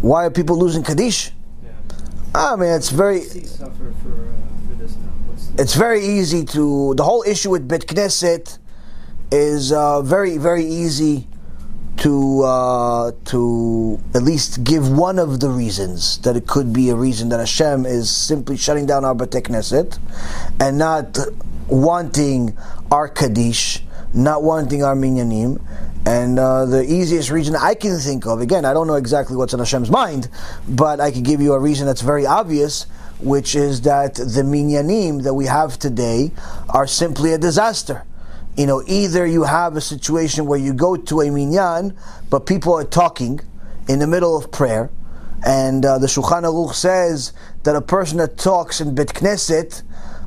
Why are people losing Kaddish? Yeah. I mean, it's very... Suffer for this now. It's very easy to... The whole issue with Bet Knesset is very, very easy to at least give one of the reasons that it could be a reason that HaShem is simply shutting down our Bet Knesset and not wanting our Kaddish, not wanting our Minyanim. And the easiest reason I can think of, again, I don't know exactly what's in Hashem's mind, but I can give you a reason that's very obvious, which is that the Minyanim that we have today are simply a disaster. You know, either you have a situation where you go to a Minyan, but people are talking in the middle of prayer, and the Shulchan Aruch says that a person that talks in Bet Knesset,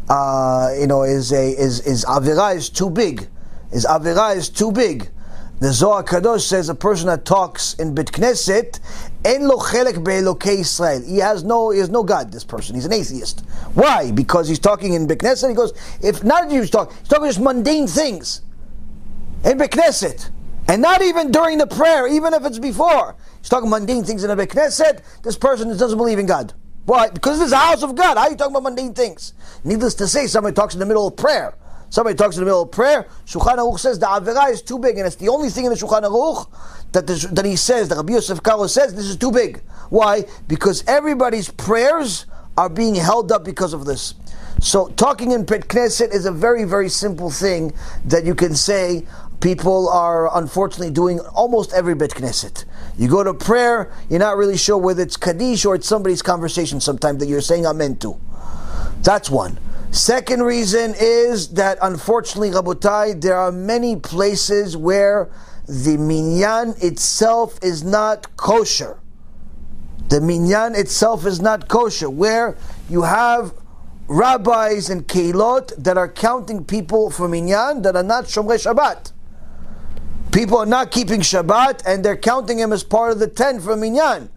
is Avera is too big. His Avera is too big. The Zohar Kadosh says a person that talks in Bet Knesset, en lo chelek be'elokei Israel. He has no God, this person. He's an atheist. Why? Because he's talking in Bet Knesset. He goes, if not he's talking just mundane things in Bet Knesset. And not even during the prayer, even if it's before. He's talking mundane things in the Bet Knesset. This person doesn't believe in God. Why? Because this is a house of God. How are you talking about mundane things? Needless to say, somebody talks in the middle of prayer. Somebody talks in the middle of prayer. Shulchan Aruch says the Avera is too big, and it's the only thing in the Shulchan Aruch that he says, that Rabbi Yosef Karo says, this is too big. Why? Because everybody's prayers are being held up because of this. So talking in Bet Knesset is a very, very simple thing that you can say people are unfortunately doing almost every Bet Knesset. You go to prayer, you're not really sure whether it's Kaddish or it's somebody's conversation sometimes that you're saying amen to. That's one. Second reason is that unfortunately, Rabotai, there are many places where the minyan itself is not kosher. The minyan itself is not kosher, where you have rabbis and keilot that are counting people for minyan that are not shomrei Shabbat. People are not keeping Shabbat and they're counting him as part of the 10 for minyan.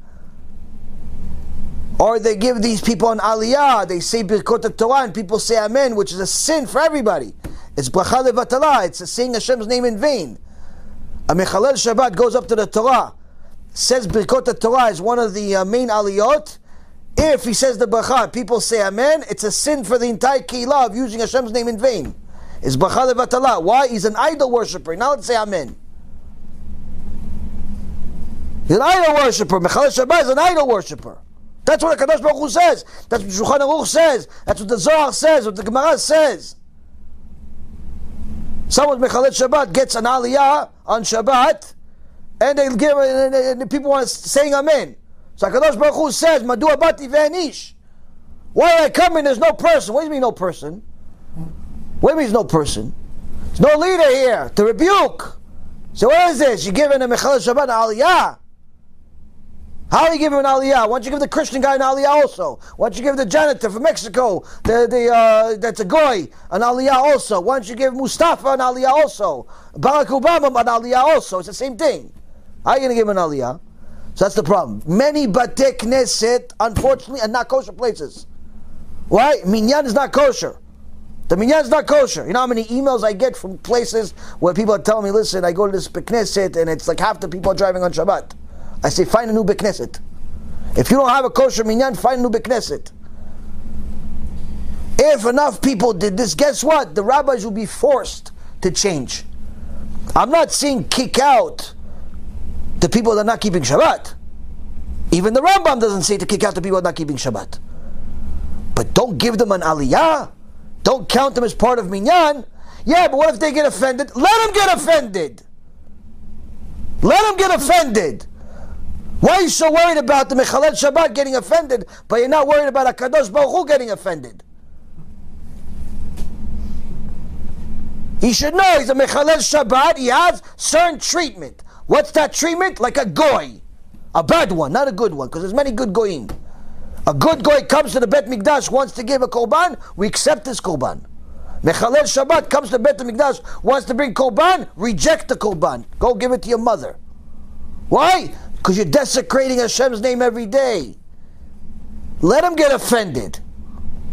Or they give these people an aliyah, they say Birkot Torah and people say amen, which is a sin for everybody. It's bracha levatala, it's saying Hashem's name in vain. A mechalel Shabbat goes up to the Torah, says Birkot Torah is one of the main aliyot. If he says the bracha, people say amen, it's a sin for the entire keilah of using Hashem's name in vain. It's bracha levatala. Why? He's an idol worshipper. Now let's say amen. He's an idol worshipper. Mechalel Shabbat is an idol worshipper. That's what the Kadosh Baruch Hu says. That's what Shulchan Aruch says. That's what the Zohar says. What the Gemara says. Someone Mechalel Shabbat gets an aliyah on Shabbat, and they give, and the people want saying amen. So Kadosh Baruch Hu says, "Madu abati ve'anish." Why did I come in? There's no person. What do you mean no person? What do you mean there's no person? There's no leader here to rebuke. So what is this? You giving a Mechalel Shabbat an aliyah? How do you give him an aliyah? Why don't you give the Christian guy an aliyah also? Why don't you give the janitor from Mexico, that's a goy, an aliyah also? Why don't you give Mustafa an aliyah also? Barack Obama an aliyah also? It's the same thing. How are you going to give him an aliyah? So that's the problem. Many Batei Knesset, unfortunately, are not kosher places. Why? Minyan is not kosher. The minyan is not kosher. You know how many emails I get from places where people are telling me, listen, I go to this Knesset and it's like half the people are driving on Shabbat. I say, find a new Bet Knesset. If you don't have a kosher minyan, find a new Bet Knesset. If enough people did this, guess what? The rabbis will be forced to change. I'm not saying kick out the people that are not keeping Shabbat. Even the Rambam doesn't say to kick out the people that are not keeping Shabbat. But don't give them an aliyah. Don't count them as part of minyan. Yeah, but what if they get offended? Let them get offended. Let them get offended. Why are you so worried about the Mechalel Shabbat getting offended, but you're not worried about HaKadosh Baruch Hu getting offended? He should know he's a Mechalel Shabbat. He has certain treatment. What's that treatment? Like a goy. A bad one, not a good one, because there's many good goyim. A good goy comes to the Bet Mikdash, wants to give a korban, we accept this korban. Mechalel Shabbat comes to Bet Mikdash, wants to bring korban, reject the korban. Go give it to your mother. Why? Because you're desecrating Hashem's name every day. Let him get offended.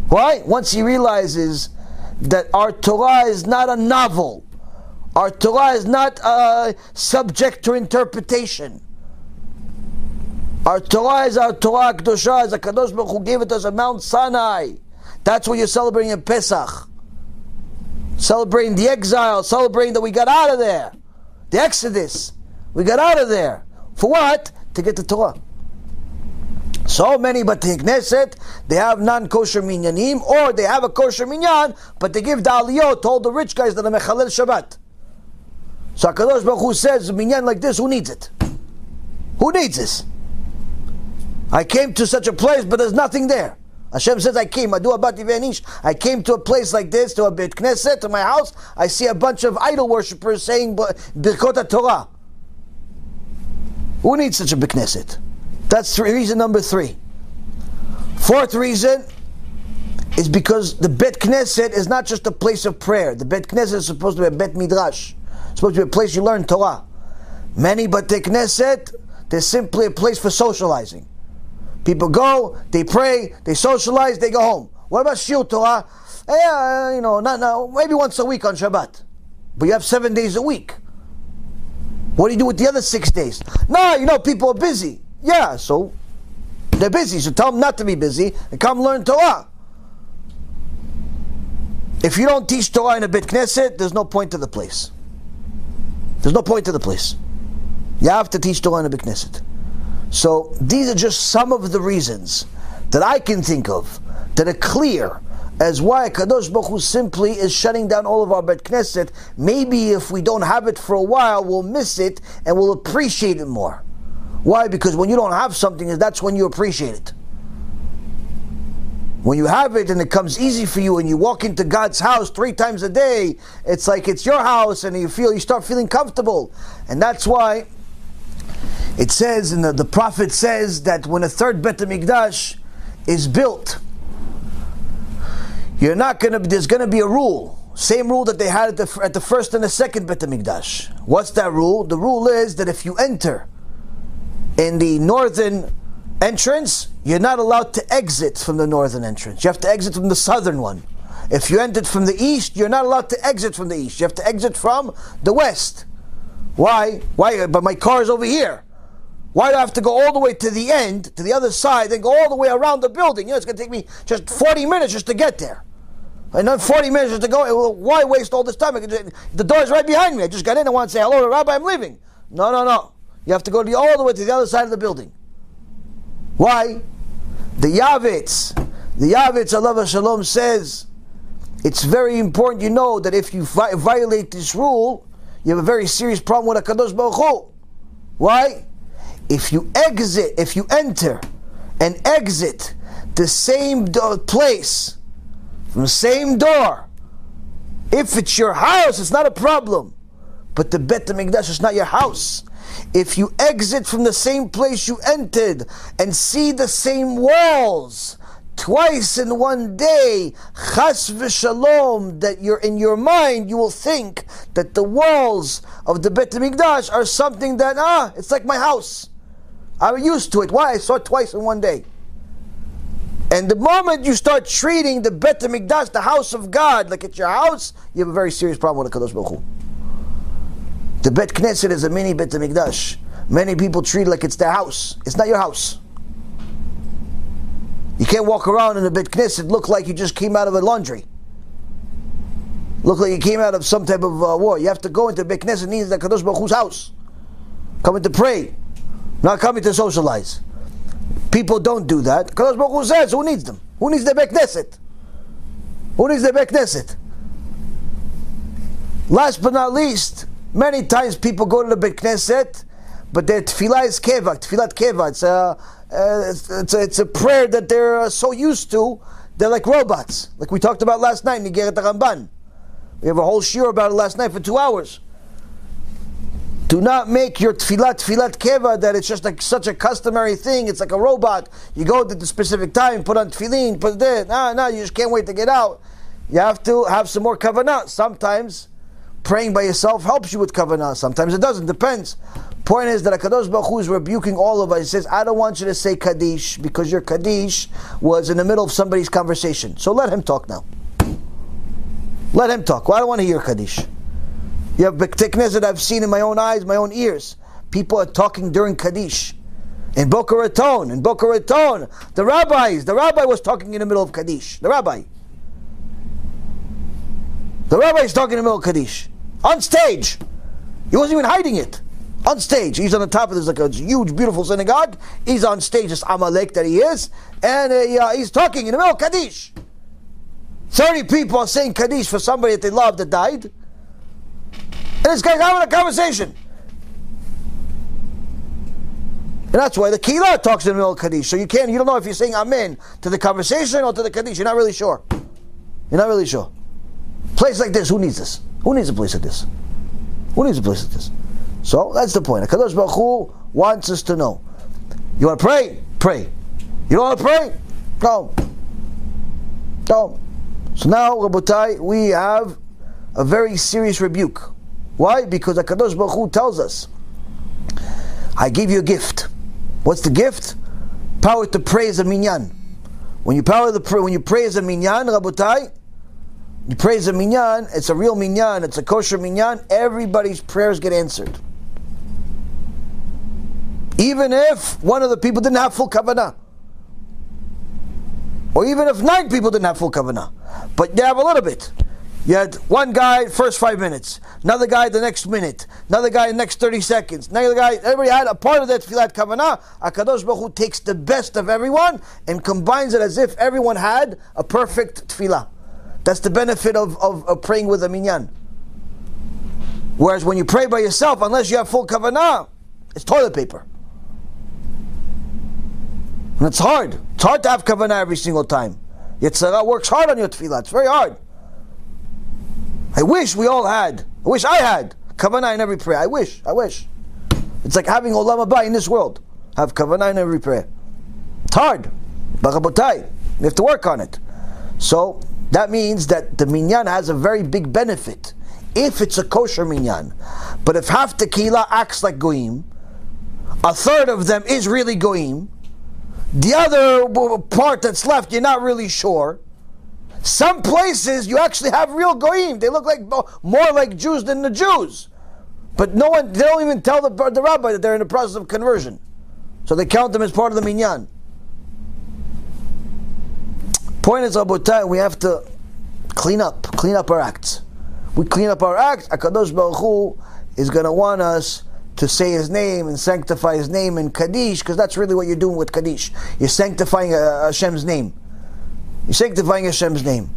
Why? Once he realizes that our Torah is not a novel. Our Torah is not subject to interpretation. Our Torah is our Torah Kedosha, as HaKadosh Baruch Hu gave it us on Mount Sinai. That's what you're celebrating in Pesach. Celebrating the exile, celebrating that we got out of there. The Exodus. We got out of there. For what? To get the Torah. So many Batei Knesset, they have non-kosher minyanim, or they have a kosher minyan, but they give the aliyot to all the rich guys that are mechalel Shabbat. So HaKadosh Baruch Hu says, a minyan like this, who needs it? Who needs this? I came to such a place, but there's nothing there. Hashem says, I came to a place like this, to a Beit Knesset, to my house. I see a bunch of idol worshippers saying Birkot Torah. Who needs such a Beit Knesset? That's reason number 3. Fourth reason is because the Beit Knesset is not just a place of prayer. The Beit Knesset is supposed to be a Bet Midrash. It's supposed to be a place you learn Torah. Many Batei Knesset, they're simply a place for socializing. People go, they pray, they socialize, they go home. What about Shiur Torah? Not now, maybe once a week on Shabbat. But you have 7 days a week. What do you do with the other 6 days? No, people are busy. Yeah, so they're busy, so tell them not to be busy and come learn Torah. If you don't teach Torah in a Beit Knesset, there's no point to the place. There's no point to the place. You have to teach Torah in a Beit Knesset. So these are just some of the reasons that I can think of that are clear as why Kadosh Baruch Hu simply is shutting down all of our Beit Knesset. Maybe if we don't have it for a while, we'll miss it and we'll appreciate it more. Why? Because when you don't have something, that's when you appreciate it. When you have it and it comes easy for you and you walk into God's house 3 times a day, it's like it's your house and you start feeling comfortable. And that's why it says, and the prophet says, that when a third Bet HaMikdash is built, there's going to be a rule. Same rule that they had at the first and the second Bet HaMikdash. What's that rule? The rule is that if you enter in the northern entrance, you're not allowed to exit from the northern entrance. You have to exit from the southern one. If you entered from the east, you're not allowed to exit from the east. You have to exit from the west. Why? But my car is over here. Why do I have to go all the way to the end, to the other side, then go all the way around the building? It's going to take me just 40 minutes just to get there. And then 40 minutes just to go. Why waste all this time? The door is right behind me. I just got in and want to say hello to Rabbi, I'm leaving. No. You have to go all the way to the other side of the building. Why? The Yavitz Alav Shalom says, it's very important you know that if you violate this rule, you have a very serious problem with HaKadosh Baruch Hu. Why? If you enter and exit the same place, from the same door, if it's your house, it's not a problem. But the Bet HaMikdash is not your house. If you exit from the same place you entered and see the same walls twice in one day, chas v'shalom, that you're in your mind, you will think that the walls of the Bet HaMikdash are something that, it's like my house. I'm used to it. Why? I saw it twice in one day. And the moment you start treating the Bet HaMikdash, the house of God, like it's your house, you have a very serious problem with HaKadosh Baruch Hu. The Bet Knesset is a mini Bet HaMikdash. Many people treat it like it's their house. It's not your house. You can't walk around in the Bet Knesset look like you just came out of a laundry. Look like you came out of some type of war. You have to go into Bet Knesset, means the HaKadosh Baruch Hu's house. Coming to pray, not coming to socialize. People don't do that. HaKadosh Baruch Hu says, who needs them? Who needs the Bet Knesset? Who needs the Bet Knesset? Last but not least, many times people go to the Bet Knesset, but their tefillah is keva, tefillat keva. It's a prayer that they're so used to, they're like robots. Like we talked about last night in Igeret HaRamban. We have a whole shiur about it last night for 2 hours. Do not make your tefillat keva that it's just like such a customary thing. It's like a robot. You go at the specific time, put on tefillin, put there. No, you just can't wait to get out. You have to have some more kavanah. Sometimes praying by yourself helps you with kavanah. Sometimes it doesn't. Depends. Point is that HaKadosh Baruch Hu is rebuking all of us. He says, I don't want you to say Kaddish because your Kaddish was in the middle of somebody's conversation. So let him talk now. Let him talk. Well, I don't want to hear Kaddish. You have B'tei Knesset I've seen in my own eyes, my own ears. People are talking during Kaddish. In Boca Raton, the rabbi was talking in the middle of Kaddish. The rabbi is talking in the middle of Kaddish. On stage. He wasn't even hiding it. On stage. He's on the top of this, like a huge, beautiful synagogue. He's on stage, this Amalek that he is. And he's talking in the middle of Kaddish. 30 people are saying Kaddish for somebody that they love that died. And this guy's having a conversation. And that's why the Kehillah talks in the middle of Kaddish. So you don't know if you're saying Amen to the conversation or to the Kaddish. You're not really sure. Place like this, who needs this? Who needs a place like this? So that's the point. HaKadosh Baruch Hu wants us to know. You want to pray? Pray. You don't want to pray? Don't. So now, Rabotai, we have a very serious rebuke. Why? Because HaKadosh Baruch Hu tells us, I give you a gift. What's the gift? Power to praise a minyan. When you praise a minyan, Rabotai, you praise a minyan, it's a real minyan, it's a kosher minyan, everybody's prayers get answered. Even if one of the people didn't have full kavanah. Or even if 9 people didn't have full kavanah. But they have a little bit. You had one guy first 5 minutes, another guy the next minute, another guy the next 30 seconds, another guy, everybody had a part of that tefillah kavanah. HaKadosh Baruch Hu takes the best of everyone and combines it as if everyone had a perfect tefillah. That's the benefit of praying with a minyan. Whereas when you pray by yourself, unless you have full kavanah, it's toilet paper. And it's hard. It's hard to have kavanah every single time. Yetzirah works hard on your tefillah. It's very hard. I wish I had kavanah in every prayer. I wish. It's like having Olam HaBa in this world. Have kavanah in every prayer. It's hard. But Rabotai, you have to work on it. So, that means that the minyan has a very big benefit if it's a kosher minyan. But if half the kehillah acts like goyim, a third of them is really goyim, the other part that's left you're not really sure. Some places you actually have real goyim. They look like more like Jews than the Jews. But they don't even tell the rabbi that they're in the process of conversion. So they count them as part of the minyan. Point is, Rabotai, we have to clean up our acts. We clean up our acts, HaKadosh Baruch Hu is going to want us to say His name and sanctify His name in Kaddish, because that's really what you're doing with Kaddish. You're sanctifying Hashem's name. You're sanctifying Hashem's name.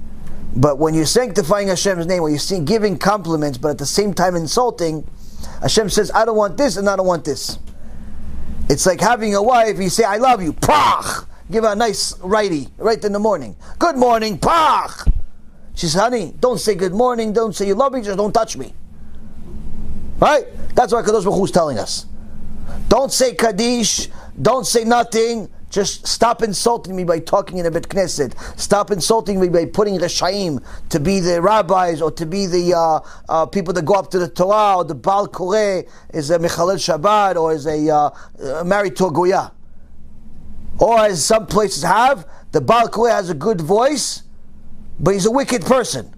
But when you're sanctifying Hashem's name, when you're giving compliments, but at the same time insulting, Hashem says, I don't want this and I don't want this. It's like having a wife, you say, I love you, pach! Give her a nice righty, right in the morning. Good morning, pach! She says, honey, don't say good morning, don't say you love me, just don't touch me. Right? That's what HaKadosh Baruch Hu is telling us. Don't say Kaddish, don't say nothing, just stop insulting me by talking in a Bet Knesset. Stop insulting me by putting Reshaim to be the rabbis or to be the people that go up to the Torah, or the Baal Koreh is a Mechalel Shabbat, or is a married to a Goya. Or as some places have, the Baal Koreh has a good voice, but he's a wicked person.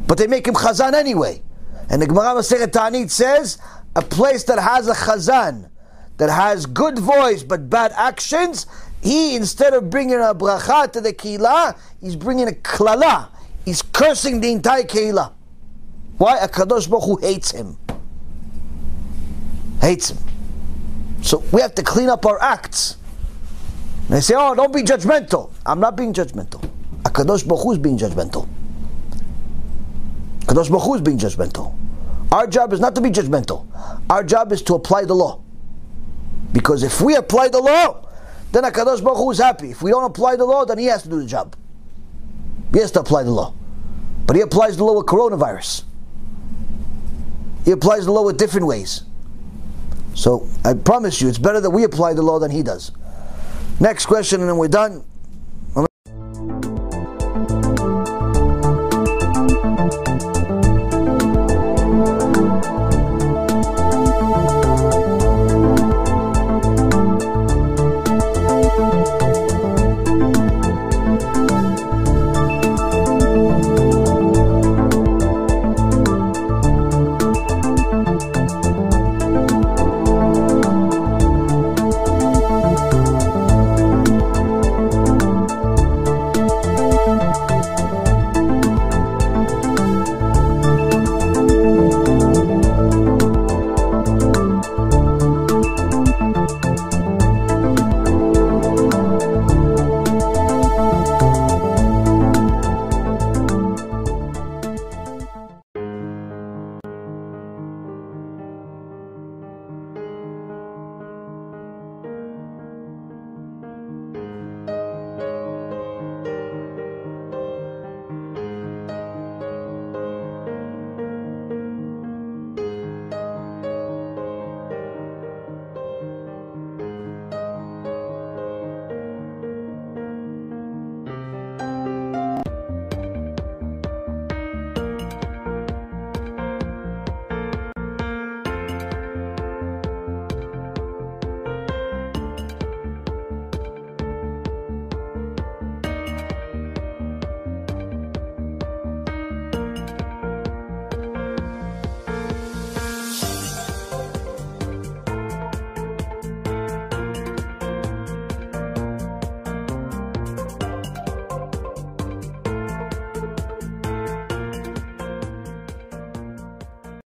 But they make him Chazan anyway. And the Gemara Masechet Ta'anit says, a place that has a Chazan, that has good voice but bad actions, he, instead of bringing a bracha to the kehillah, he's bringing a klala. He's cursing the entire kehillah. Why? HaKadosh Baruch Hu hates him. Hates him. So we have to clean up our acts. And they say, oh, don't be judgmental. I'm not being judgmental. HaKadosh Baruch Hu is being judgmental. HaKadosh Baruch Hu is being judgmental. Our job is not to be judgmental. Our job is to apply the law. Because if we apply the law, then HaKadosh Baruch Hu is happy. If we don't apply the law, then He has to do the job. He has to apply the law. But He applies the law with coronavirus. He applies the law with different ways. So I promise you, it's better that we apply the law than He does. Next question and then we're done.